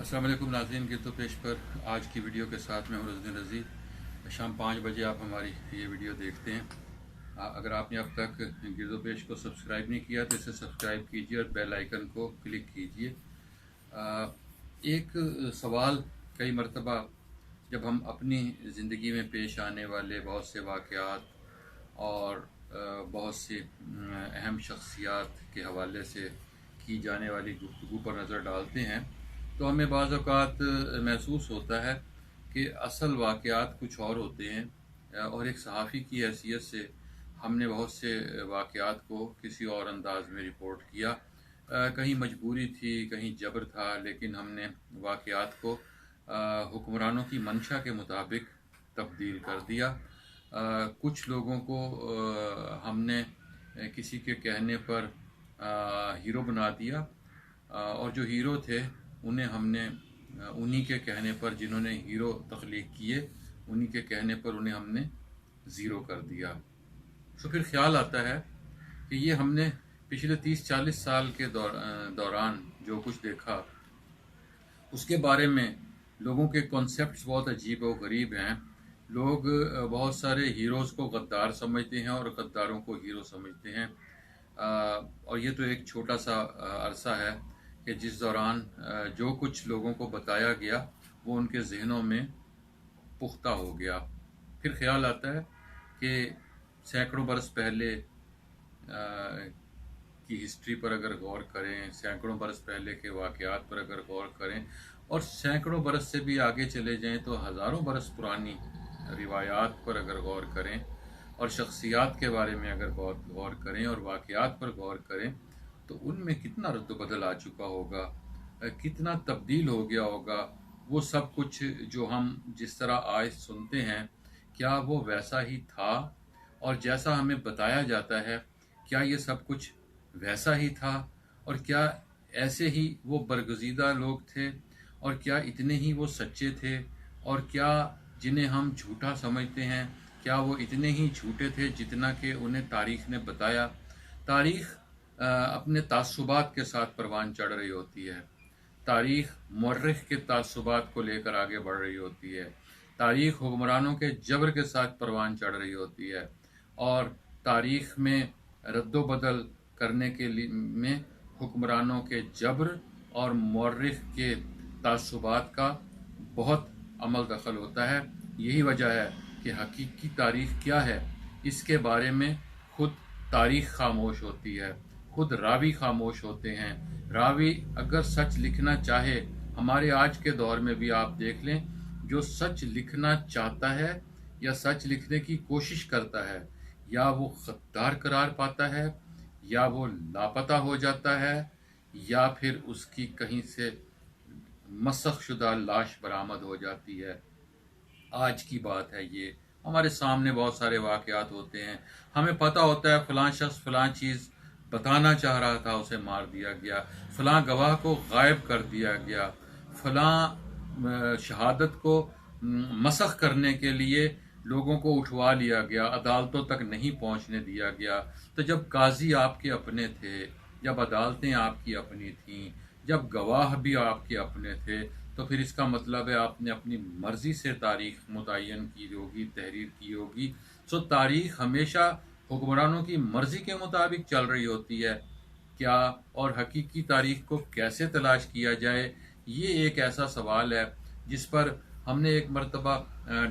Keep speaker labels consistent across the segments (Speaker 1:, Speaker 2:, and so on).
Speaker 1: अस्सलाम वालेकुम नाज़रीन, गिरदो पेश पर आज की वीडियो के साथ मैं हूँ रज़ी। शाम 5 बजे आप हमारी ये वीडियो देखते हैं। अगर आपने अब तक गिरदो पेश को सब्सक्राइब नहीं किया तो इसे सब्सक्राइब कीजिए और बेल आइकन को क्लिक कीजिए। एक सवाल कई मरतबा जब हम अपनी ज़िंदगी में पेश आने वाले बहुत से वाक़यात और बहुत सी अहम शख्सियात के हवाले से की जाने वाली गुफ्तगू पर नज़र डालते हैं तो हमें बाज़ औक़ात महसूस होता है कि असल वाक़यात कुछ और होते हैं और एक सहाफ़ी की हैसियत से हमने बहुत से वाक़यात को किसी और अंदाज में रिपोर्ट किया। कहीं मजबूरी थी, कहीं जबर था, लेकिन हमने वाक़यात को हुक्मरानों की मंशा के मुताबिक तब्दील कर दिया। कुछ लोगों को हमने किसी के कहने पर हीरो बना दिया और जो हीरो थे उन्हें हमने उन्हीं के कहने पर, जिन्होंने हीरो तख्लीक किए, उन्हीं के कहने पर उन्हें हमने ज़ीरो कर दिया। तो फिर ख्याल आता है कि ये हमने पिछले 30-40 साल के दौरान जो कुछ देखा उसके बारे में लोगों के कॉन्सेप्ट्स बहुत अजीब और गरीब हैं। लोग बहुत सारे हीरोज़ को गद्दार समझते हैं और गद्दारों को हीरो समझते हैं। और ये तो एक छोटा सा अरसा है कि जिस दौरान जो कुछ लोगों को बताया गया वो उनके जहनों में पुख्ता हो गया। फिर ख्याल आता है कि सैकड़ों बरस पहले की हिस्ट्री पर अगर गौर करें, सैकड़ों बरस पहले के वाक़यात पर अगर गौर करें और सैकड़ों बरस से भी आगे चले जाएं तो हज़ारों बरस पुरानी रिवायात पर अगर गौर करें और शख्सियात के बारे में अगर गौर करें और वाक़यात पर गौर करें तो उनमें कितना रद्द-बदल आ चुका होगा, कितना तब्दील हो गया होगा। वो सब कुछ जो हम जिस तरह आज सुनते हैं, क्या वो वैसा ही था? और जैसा हमें बताया जाता है, क्या ये सब कुछ वैसा ही था? और क्या ऐसे ही वो बरगज़ीदा लोग थे? और क्या इतने ही वो सच्चे थे? और क्या जिन्हें हम झूठा समझते हैं, क्या वो इतने ही झूठे थे जितना कि उन्हें तारीख़ ने बताया? तारीख़ अपने तासुबात के साथ परवान चढ़ रही होती है। तारीख़ मौर्रिख़ के तासुबात को लेकर आगे बढ़ रही होती है। तारीख़ हुक्मरानों के जबर के साथ परवान चढ़ रही होती है और तारीख़ में रद्दो-बदल करने के लिए में हुक्मरानों के जबर और मौर्रिख़ के तासुबात का बहुत अमल दखल होता है। यही वजह है कि हकीकी तारीख़ क्या है, इसके बारे में खुद तारीख़ खामोश होती है, खुद रावी खामोश होते हैं। रावी अगर सच लिखना चाहे, हमारे आज के दौर में भी आप देख लें, जो सच लिखना चाहता है या सच लिखने की कोशिश करता है, या वो गद्दार करार पाता है, या वो लापता हो जाता है, या फिर उसकी कहीं से मसख शुदा लाश बरामद हो जाती है। आज की बात है ये, हमारे सामने बहुत सारे वाक़यात होते हैं, हमें पता होता है फ़लाँ शख्स फ़लाँ चीज़ बताना चाह रहा था, उसे मार दिया गया, फ़लाँ गवाह को गायब कर दिया गया, फ़लाँ शहादत को मसख करने के लिए लोगों को उठवा लिया गया, अदालतों तक नहीं पहुंचने दिया गया। तो जब काजी आपके अपने थे, जब अदालतें आपकी अपनी थीं, जब गवाह भी आपके अपने थे, तो फिर इसका मतलब है आपने अपनी मर्ज़ी से तारीख़ मुतय्यन की होगी, तहरीर की होगी। सो तारीख़ हमेशा हुक्मरानों की मर्ज़ी के मुताबिक चल रही होती है क्या? और हकीकी तारीख़ को कैसे तलाश किया जाए, ये एक ऐसा सवाल है जिस पर हमने एक मरतबा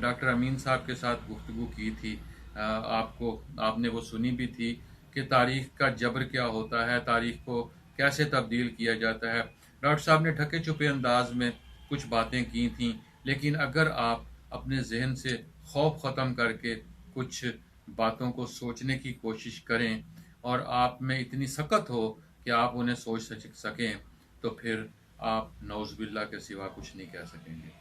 Speaker 1: डॉक्टर अमीन साहब के साथ गुफ्तगू की थी। आपने वो सुनी भी थी कि तारीख़ का जबर क्या होता है, तारीख़ को कैसे तब्दील किया जाता है। डॉक्टर साहब ने ढके छुपे अंदाज में कुछ बातें की थीं, लेकिन अगर आप अपने जहन से खौफ ख़त्म करके कुछ बातों को सोचने की कोशिश करें और आप में इतनी सकत हो कि आप उन्हें सोच सकें, तो फिर आप नौज़ बिल्लाह के सिवा कुछ नहीं कह सकेंगे।